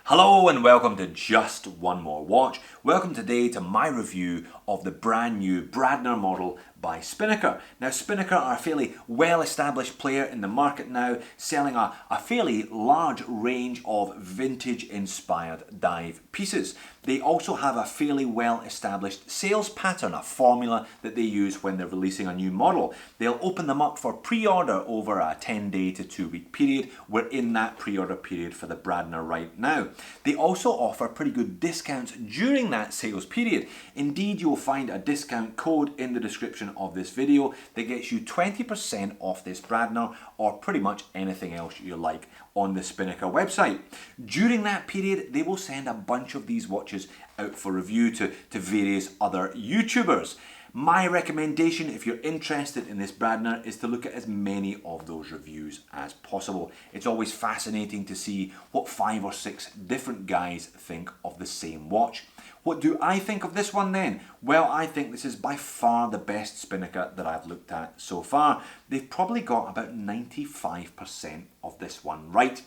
Hello and welcome to Just One More Watch. Welcome today to my review of the brand new Bradner model by Spinnaker. Now Spinnaker are a fairly well established player in the market now, selling a fairly large range of vintage inspired dive pieces. They also have a fairly well established sales pattern, a formula that they use when they're releasing a new model. They'll open them up for pre-order over a 10-day to 2-week period. We're in that pre-order period for the Bradner right now. They also offer pretty good discounts during that sales period. Indeed, you'll find a discount code in the description of this video that gets you 20% off this Bradner or pretty much anything else you like on the Spinnaker website. During that period, they will send a bunch of these watches out for review to various other YouTubers. My recommendation, if you're interested in this Bradner, is to look at as many of those reviews as possible. It's always fascinating to see what 5 or 6 different guys think of the same watch. What do I think of this one then? Well, I think this is by far the best Spinnaker that I've looked at so far. They've probably got about 95% of this one right.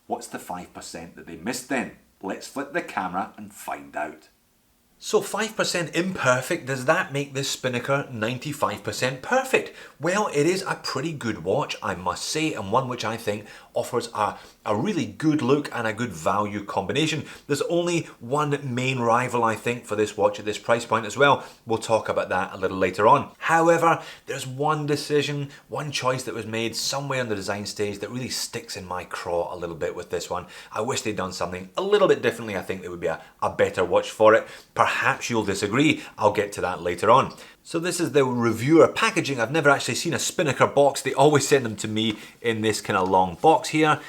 What's the 5% that they missed then? Let's flip the camera and find out. So 5% imperfect, does that make this Spinnaker 95% perfect? Well, it is a pretty good watch, I must say, and one which I think offers a really good look and a good value combination. There's only one main rival, I think, for this watch at this price point as well. We'll talk about that a little later on. However, there's one decision, one choice that was made somewhere in the design stage that really sticks in my craw a little bit with this one. I wish they'd done something a little bit differently. I think there would be a better watch for it. Perhaps you'll disagree. I'll get to that later on. So this is the reviewer packaging. I've never actually seen a Spinnaker box. They always send them to me in this kind of long box here.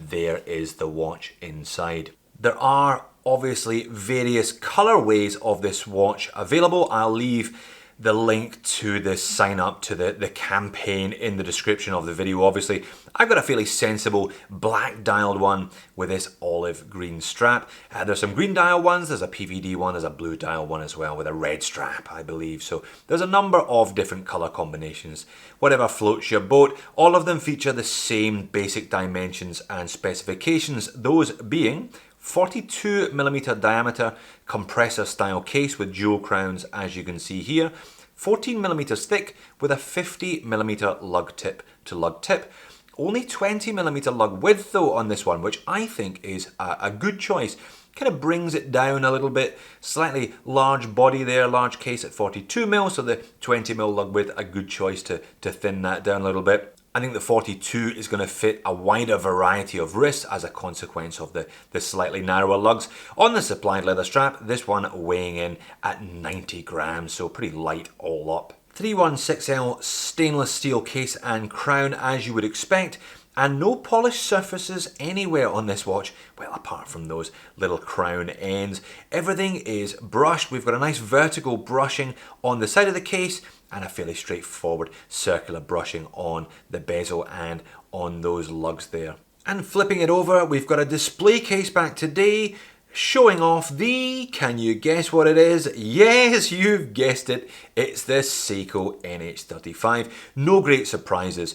There is the watch inside. There are obviously various colorways of this watch available. I'll leave the link to the sign up to the campaign in the description of the video. Obviously, I've got a fairly sensible black dialed one with this olive green strap. There's some green dial ones, there's a PVD one, there's a blue dial one as well with a red strap, I believe. So there's a number of different color combinations. Whatever floats your boat, all of them feature the same basic dimensions and specifications, those being 42mm diameter compressor style case with jewel crowns, as you can see here, 14mm thick with a 50mm lug tip to lug tip. Only 20mm lug width though on this one, which I think is a good choice. Kind of brings it down a little bit. Slightly large body there, large case at 42mm, so the 20mm lug width, a good choice to thin that down a little bit. I think the 42 is going to fit a wider variety of wrists as a consequence of the slightly narrower lugs. On the supplied leather strap, this one weighing in at 90 grams, so pretty light all up. 316L stainless steel case and crown, as you would expect, and no polished surfaces anywhere on this watch, well, apart from those little crown ends. Everything is brushed. We've got a nice vertical brushing on the side of the case and a fairly straightforward circular brushing on the bezel and on those lugs there. And flipping it over, we've got a display case back today, showing off the, can you guess what it is? Yes, you've guessed it, it's the Seiko NH35. No great surprises.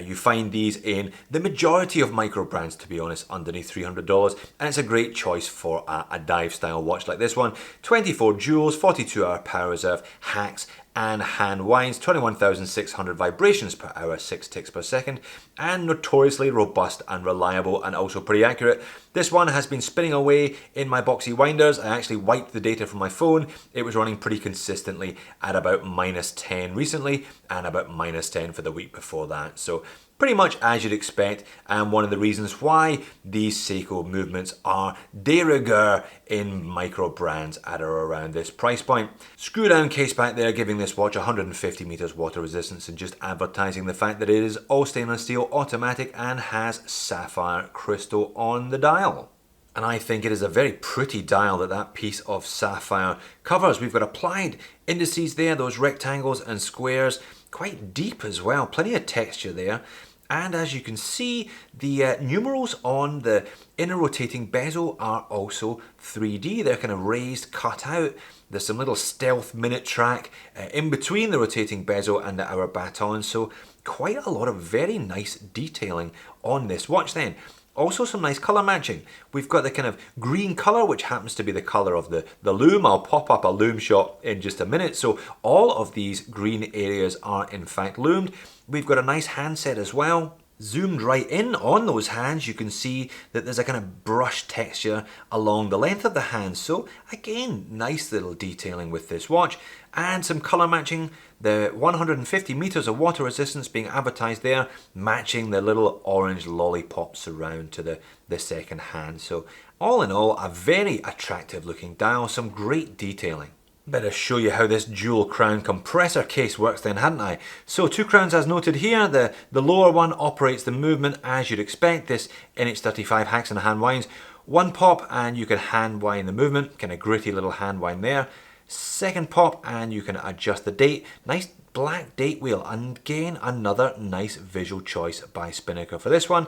You find these in the majority of micro brands, to be honest, underneath $300, and it's a great choice for a dive style watch like this one. 24 jewels, 42-hour power reserve, hacks and hand winds, 21,600 vibrations per hour, 6 ticks per second, and notoriously robust and reliable and also pretty accurate. This one has been spinning away in my boxy winders. I actually wiped the data from my phone. It was running pretty consistently at about -10 recently and about -10 for the week before that. So pretty much as you'd expect, and one of the reasons why these Seiko movements are de rigueur in micro brands at or around this price point. Screw down case back there, giving this watch 150 meters water resistance and just advertising the fact that it is all stainless steel, automatic, and has sapphire crystal on the dial. And I think it is a very pretty dial that piece of sapphire covers. We've got applied indices there, those rectangles and squares, quite deep as well, plenty of texture there. And as you can see, the numerals on the inner rotating bezel are also 3D. They're kind of raised, cut out. There's some little stealth minute track in between the rotating bezel and the hour baton. So quite a lot of very nice detailing on this watch then. Also some nice colour matching. We've got the kind of green colour, which happens to be the colour of the loom. I'll pop up a loom shot in just a minute. So all of these green areas are in fact loomed. We've got a nice handset as well. Zoomed right in on those hands, you can see that there's a kind of brush texture along the length of the hands. So again, nice little detailing with this watch. And some colour matching, the 150 metres of water resistance being advertised there, matching the little orange lollipop surround to the second hand. So all in all, a very attractive looking dial, some great detailing. Better show you how this dual crown compressor case works then, hadn't I? So 2 crowns as noted here. The lower one operates the movement as you'd expect. This NH35 hacks and hand winds. 1 pop and you can hand wind the movement, kind of gritty little hand wind there. 2nd pop and you can adjust the date. Nice black date wheel, and again another nice visual choice by Spinnaker for this one.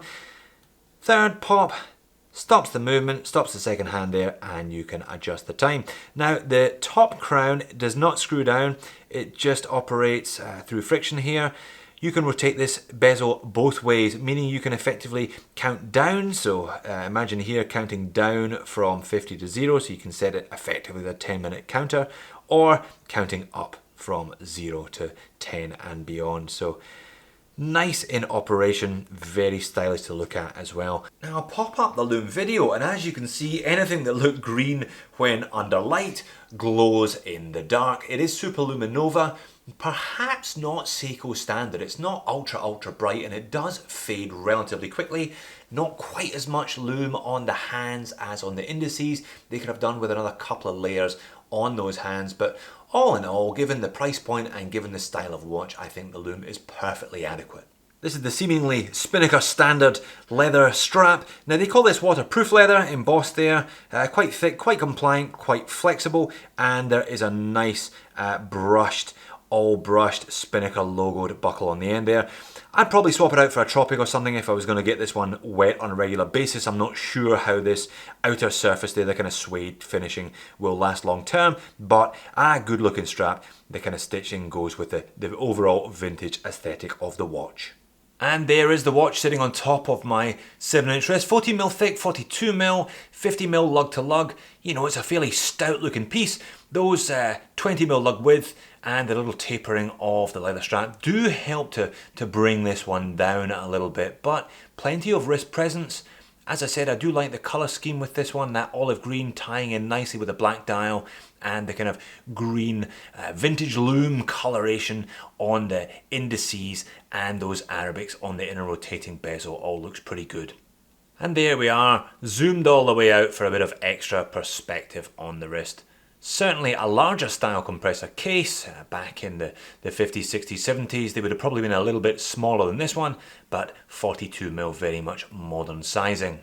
3rd pop stops the movement, stops the second hand there, and you can adjust the time. Now the top crown does not screw down, it just operates through friction here. You can rotate this bezel both ways, meaning you can effectively count down. So imagine here counting down from 50 to 0, so you can set it effectively the 10-minute counter, or counting up from 0 to 10 and beyond. So nice in operation, very stylish to look at as well. Now I'll pop up the loom video, and as you can see, anything that looked green when under light glows in the dark. It is Super Luminova, perhaps not Seiko standard. It's not ultra bright, and it does fade relatively quickly. Not quite as much loom on the hands as on the indices. They could have done with another couple of layers on those hands, but all in all, given the price point and given the style of watch, I think the loom is perfectly adequate. This is the seemingly Spinnaker standard leather strap. Now they call this waterproof leather, embossed there, quite thick, quite compliant, quite flexible, and there is a nice all brushed Spinnaker logoed buckle on the end there. I'd probably swap it out for a Tropic or something if I was going to get this one wet on a regular basis. I'm not sure how this outer surface there, the kind of suede finishing, will last long term, but a good looking strap. The kind of stitching goes with the overall vintage aesthetic of the watch. And there is the watch sitting on top of my 7-inch wrist, 14mm thick, 42mm, 50mm lug to lug. You know, it's a fairly stout looking piece. Those 20mm lug width and the little tapering of the leather strap do help to bring this one down a little bit, but plenty of wrist presence. As I said, I do like the colour scheme with this one, that olive green tying in nicely with the black dial and the kind of green vintage loom coloration on the indices and those Arabics on the inner rotating bezel. All looks pretty good. And there we are, zoomed all the way out for a bit of extra perspective on the wrist. Certainly a larger style compressor case. Back in the 50s, 60s, 70s, they would have probably been a little bit smaller than this one, but 42mm, very much modern sizing.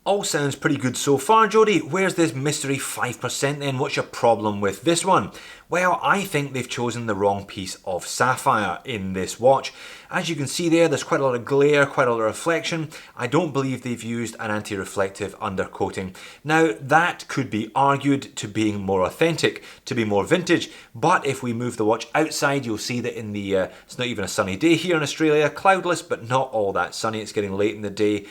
All sounds pretty good so far, Jody. Where's this mystery 5% then? What's your problem with this one? Well, I think they've chosen the wrong piece of sapphire in this watch. As you can see there's quite a lot of glare, quite a lot of reflection. I don't believe they've used an anti-reflective undercoating. Now, that could be argued to being more authentic, to be more vintage, but if we move the watch outside, you'll see that in the, it's not even a sunny day here in Australia, cloudless, but not all that sunny. It's getting late in the day.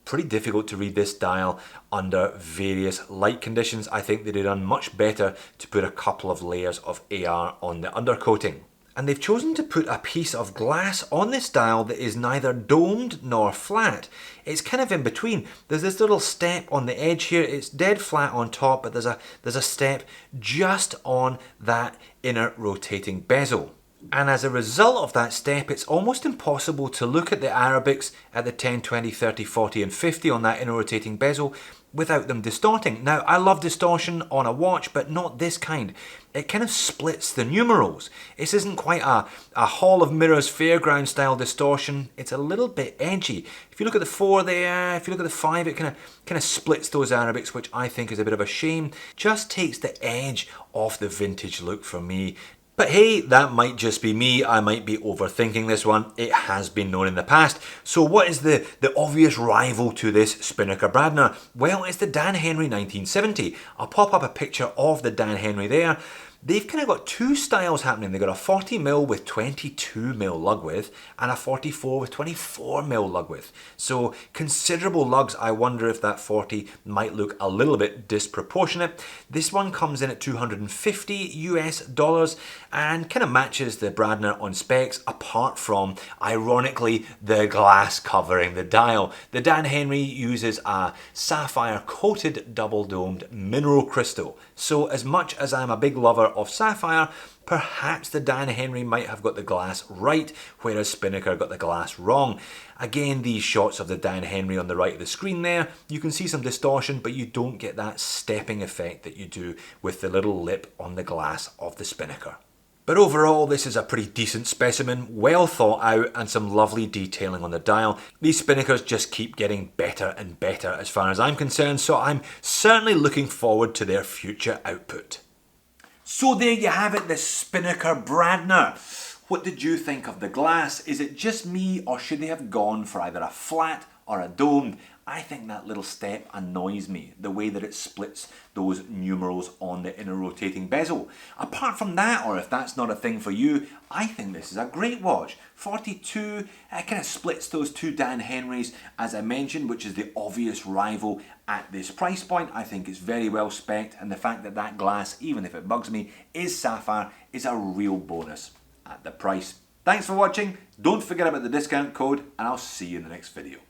Pretty difficult to read this dial under various light conditions. I think they'd have done much better to put a couple of layers of AR on the undercoating. And they've chosen to put a piece of glass on this dial that is neither domed nor flat. It's kind of in between. There's this little step on the edge here. It's dead flat on top, but there's a step just on that inner rotating bezel. And as a result of that step, it's almost impossible to look at the Arabics at the 10, 20, 30, 40 and 50 on that inner rotating bezel without them distorting. Now, I love distortion on a watch, but not this kind. It kind of splits the numerals. This isn't quite a Hall of Mirrors fairground style distortion. It's a little bit edgy. If you look at the 4 there, if you look at the 5, it kind of splits those Arabics, which I think is a bit of a shame. Just takes the edge off the vintage look for me. But hey, that might just be me. I might be overthinking this one. It has been known in the past. So what is the obvious rival to this Spinnaker Bradner? Well, it's the Dan Henry 1970. I'll pop up a picture of the Dan Henry there. They've kind of got two styles happening. They've got a 40mm with 22mm lug width and a 44 with 24mm lug width. So considerable lugs. I wonder if that 40 might look a little bit disproportionate. This one comes in at $250 US and kind of matches the Bradner on specs, apart from, ironically, the glass covering the dial. The Dan Henry uses a sapphire coated double domed mineral crystal. So as much as I'm a big lover of sapphire, perhaps the Dan Henry might have got the glass right, whereas Spinnaker got the glass wrong. Again, these shots of the Dan Henry on the right of the screen there, you can see some distortion, but you don't get that stepping effect that you do with the little lip on the glass of the Spinnaker. But overall, this is a pretty decent specimen, well thought out, and some lovely detailing on the dial. These Spinnakers just keep getting better and better as far as I'm concerned, so I'm certainly looking forward to their future output. So there you have it, the Spinnaker Bradner. What did you think of the glass? Is it just me, or should they have gone for either a flat or a domed? I think that little step annoys me, the way that it splits those numerals on the inner rotating bezel. Apart from that, or if that's not a thing for you, I think this is a great watch. 42, it kind of splits those two Dan Henrys, as I mentioned, which is the obvious rival at this price point. I think it's very well spec'd, and the fact that that glass, even if it bugs me, is sapphire is a real bonus at the price. Thanks for watching. Don't forget about the discount code, and I'll see you in the next video.